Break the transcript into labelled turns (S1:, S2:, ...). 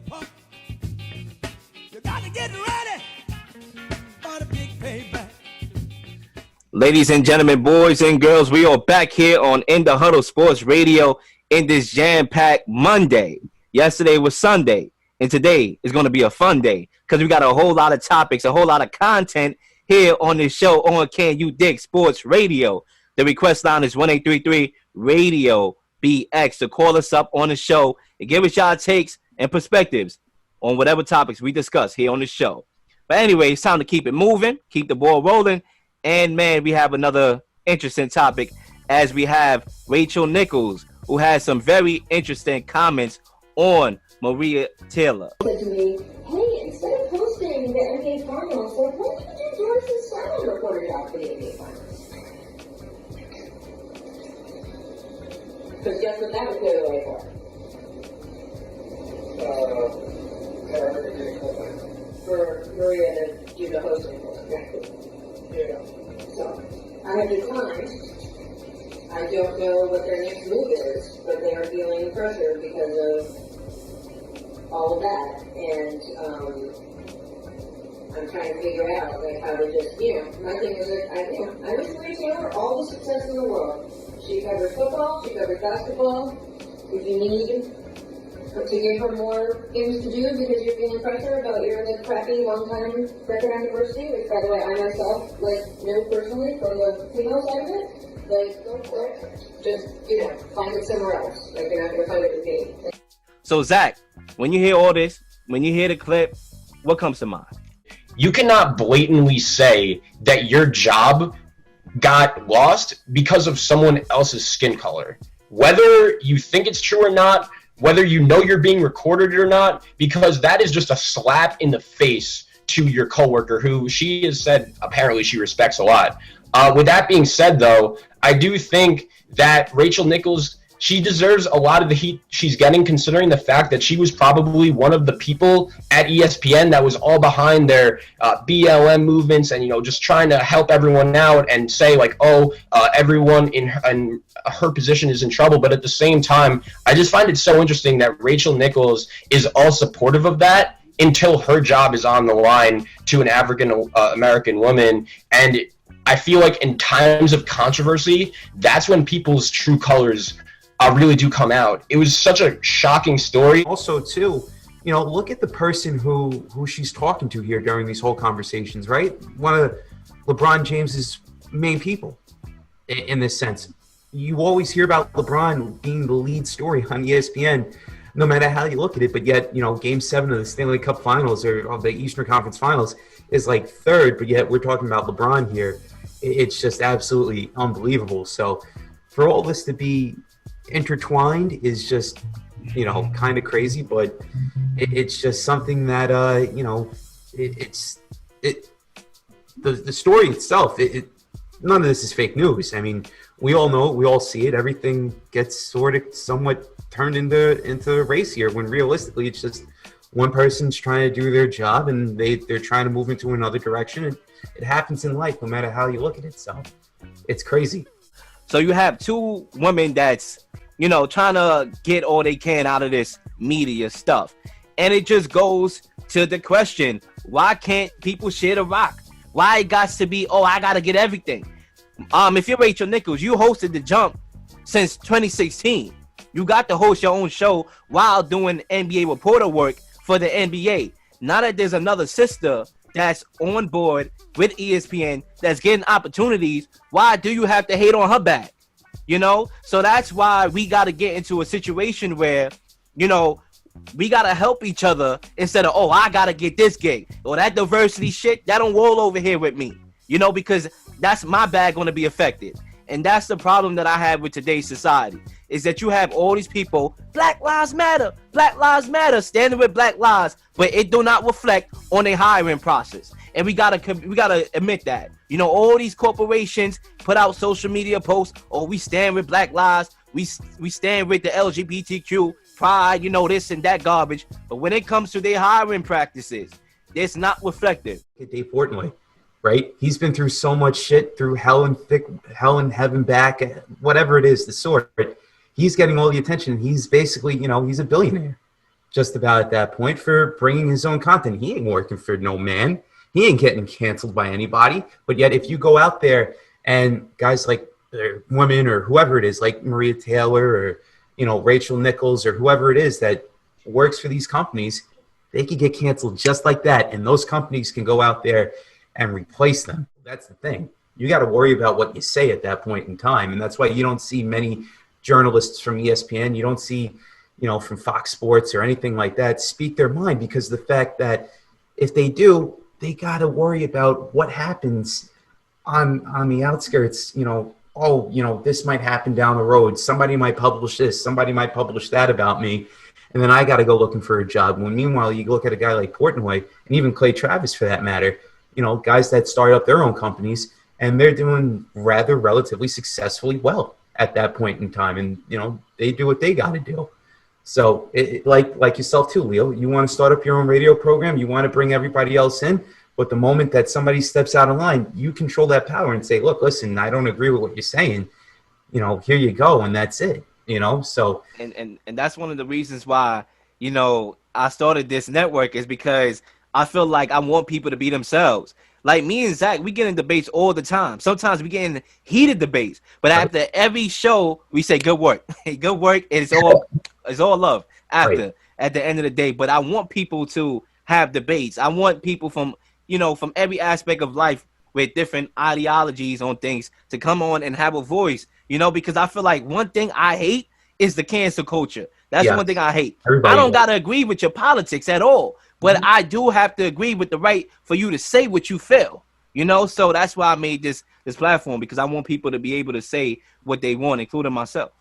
S1: pump. You got to get ready for the big payback.
S2: Ladies and gentlemen, boys and girls, we are back here on In the Huddle Sports Radio in this jam-packed Monday. Yesterday was Sunday, and today is going to be a fun day because we got a whole lot of topics, a whole lot of content here on this show on Can You Dig Sports Radio. The request line is 1-833-RADIO-BX to call us up on the show and give us y'all takes and perspectives on whatever topics we discuss here on the show. But anyway, it's time to keep it moving, keep the ball rolling. And, man, we have another interesting topic as we have Rachel Nichols, who has some very interesting comments on Maria Taylor.
S3: Said to me, hey, instead of hosting the NBA Finals, why don't you do Doris' Simon reporter job for the NBA Finals? Because guess what that would clear the way for Maria to do the hosting for it. Yeah. So, I have declined. I don't know what their next move is, but they are feeling pressure because of all of that. And I'm trying to figure out like how to just, my thing is that I wish Maria Taylor all the success in the world. She covered football, she covered basketball. If you need to give her more things to do because you're feeling pressure about your crappy long-time record on diversity, which, by the way, I myself know personally from the female side of it, go for it. Just, find it somewhere else. You're not going to find it with me.
S2: So, Zach, when you hear all this, when you hear the clip, what comes to mind?
S4: You cannot blatantly say that your job got lost because of someone else's skin color. Whether you think it's true or not, whether you know you're being recorded or not, because that is just a slap in the face to your coworker who she has said apparently she respects a lot. With that being said, though, I do think that Rachel Nichols, she deserves a lot of the heat she's getting, considering the fact that she was probably one of the people at ESPN that was all behind their BLM movements and, just trying to help everyone out and say, everyone in her position is in trouble. But at the same time, I just find it so interesting that Rachel Nichols is all supportive of that until her job is on the line to an African American woman. And I feel like in times of controversy, that's when people's true colors really do come out. It was such a shocking story.
S5: Also, too, look at the person who she's talking to here during these whole conversations, right? One of LeBron James's main people in this sense. You always hear about LeBron being the lead story on ESPN, no matter how you look at it, but yet, Game 7 of the Stanley Cup Finals or of the Eastern Conference Finals is third, but yet we're talking about LeBron here. It's just absolutely unbelievable. So for all this to be intertwined is just, kind of crazy, but it's just something that, the story itself, none of this is fake news. I mean, we all know it, we all see it. Everything gets sort of somewhat turned into a race here when realistically it's just one person's trying to do their job and they're trying to move into another direction. And it happens in life no matter how you look at it. So it's crazy.
S2: So you have two women that's, trying to get all they can out of this media stuff. And it just goes to the question, why can't people share the rock? Why it got to be, I got to get everything. If you're Rachel Nichols, you hosted The Jump since 2016. You got to host your own show while doing NBA reporter work for the NBA. Now that there's another sister that's on board with ESPN that's getting opportunities, why do you have to hate on her back? So that's why we got to get into a situation where, we got to help each other instead of, I got to get this gig. Or that diversity shit, that don't roll over here with me, because that's my bag going to be affected. And that's the problem that I have with today's society, is that you have all these people, Black Lives Matter, standing with Black lives, but it do not reflect on their hiring process. And we gotta admit that. All these corporations put out social media posts, we stand with Black lives, we stand with the LGBTQ pride, this and that garbage. But when it comes to their hiring practices, it's not reflective.
S5: Dave Portnoy, right? He's been through so much shit, through hell and heaven back, whatever it is, the sort. He's getting all the attention. He's basically, he's a billionaire. just about at that point for bringing his own content. He ain't working for no man. He ain't getting canceled by anybody. But yet, if you go out there and guys like women or whoever it is, like Maria Taylor or, you know, Rachel Nichols or whoever it is that works for these companies, they could get canceled just like that. And those companies can go out there and replace them. That's the thing. You got to worry about what you say at that point in time. And that's why you don't see many journalists from ESPN. You don't see, you know, from Fox Sports or anything like that speak their mind, because the fact that if they do, they got to worry about what happens on the outskirts. You know, oh, you know, this might happen down the road. Somebody might publish this. Somebody might publish that about me. And then I got to go looking for a job. When meanwhile, you look at a guy like Portnoy and even Clay Travis for that matter, you know, guys that start up their own companies and they're doing rather relatively successfully well at that point in time. And, you know, they do what they got to do. So like yourself too, Leo, you want to start up your own radio program. You want to bring everybody else in. But the moment that somebody steps out of line, you control that power and say, look, listen, I don't agree with what you're saying. You know, here you go. And that's it, you know, so.
S2: And that's one of the reasons why, you know, I started this network, is because I feel like I want people to be themselves. Like me and Zach, we get in debates all the time. Sometimes we get in heated debates, but after every show, we say good work. Good work. It's all love after,
S5: right,
S2: at the end of the day. But I want people to have debates. I want people from, you know, from every aspect of life with different ideologies on things to come on and have a voice, you know, because I feel like one thing I hate is the cancel culture. That's one thing I hate.
S5: Everybody
S2: I don't got to agree with your politics at all, but
S5: Mm-hmm.
S2: I do have to agree with the right for you to say what you feel, you know? So that's why I made this platform, because I want people to be able to say what they want, including myself.